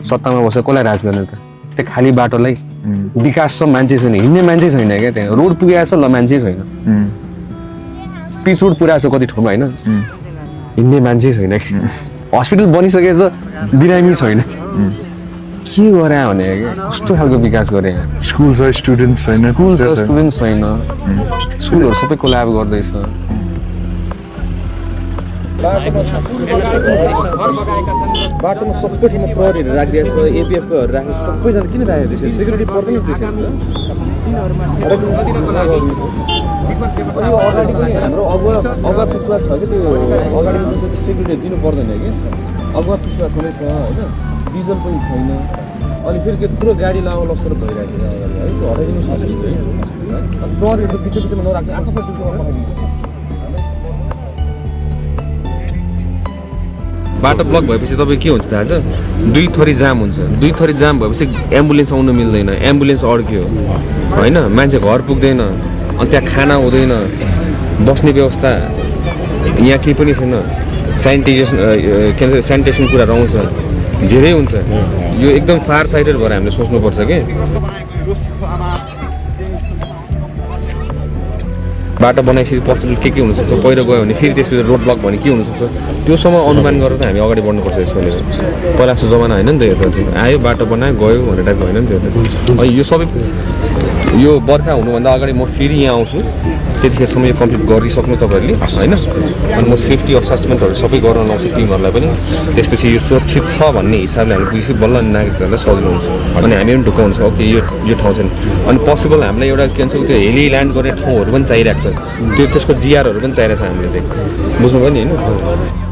सत्तामा बसेर कसलाई राज गर्ने त त्यो खाली बाटोलाई विकास छ मान्छे छैन हिँड्ने मान्छे छैन क्या त्यहाँ रोड पुगेको छ ल मान्छे छैन पिच रोड पुऱ्याएको छ कति ठाउँमा होइन हिँड्ने मान्छे छैन हस्पिटल बनिसकेको छ बिरामी छैन के गरे भने कस्तो खालको विकास गरे स्कुल छ स्टुडेन्ट्स छैन स्टुडेन्ट छैन स्कुलहरू सबै कोल्याब गर्दैछ बाटोमा सबै ठाउँमा प्रहरीहरू राखिदिएको छ एपिएफहरू राखेको छ सबैजना किन राखेको त्यसरी सेक्युरिटी पर्दैन त्यसरी अगाडि पनि हाम्रो अगुवा पिछुवा छ कि त्यो अगाडि सेक्युरिटी दिनु पर्दैन कि अगुवा पिछुवा छँदै छ होइन डिजल पनि छैन अनि फेरि त्यत्रो गाडी लामो लस्कर भइरहेको छ अगाडि है त्यो हटाइदिनु सक्छ है अनि प्रहरीहरू त पछि पछिमा नराख्छ आफ्नो पछिमा बाटो ब्लक भएपछि तपाईँ के हुन्छ थाहा छ दुई थरी जाम हुन्छ दुई थरी जाम भएपछि एम्बुलेन्स आउनु मिल्दैन एम्बुलेन्स अड्क्यो होइन मान्छे घर पुग्दैन अनि त्यहाँ खाना हुँदैन बस्ने व्यवस्था यहाँ केही पनि छैन सेनिटेसन कुराहरू आउँछ धेरै हुन्छ यो एकदम फार साइडेड भएर हामीले सोच्नुपर्छ कि बाटो बनाइसकेपछि पोसिबल के हुनसक्छ पहिरो गयो भने फेरि त्यसपछि रोड ब्लक भने के हुनसक्छ त्योसम्म अनुमान गरेर त हामी अगाडि बढ्नुपर्छ यसको लागि पहिला जस्तो जमाना होइन नि त यो त आयो बाटो बनायो गयो भन्ने टाइपको होइन नि त्यो त यो सबै यो बर्खा हुनुभन्दा अगाडि म फेरि यहाँ आउँछु त्यतिखेरसम्म यो कम्प्लिट गरिसक्नु तपाईँहरूले होइन अनि म सेफ्टी असेसमेन्टहरू सबै गर्न लाउँछु टिमहरूलाई पनि त्यसपछि यो सुरक्षित छ भन्ने हिसाबले हामी बुझेपछि बल्ल नागरिकहरूलाई सजिलो हुन्छ अनि हामी पनि ढुक्क हुन्छ ओके यो ठाउँ छैन अनि पोसिबल हामीलाई एउटा के भन्छ त्यो हेली ल्यान्ड गर्ने ठाउँहरू पनि चाहिरहेको छ त्यसको जिआरहरू पनि चाहिरहेको छ हामीले चाहिँ बुझ्नुभयो नि होइन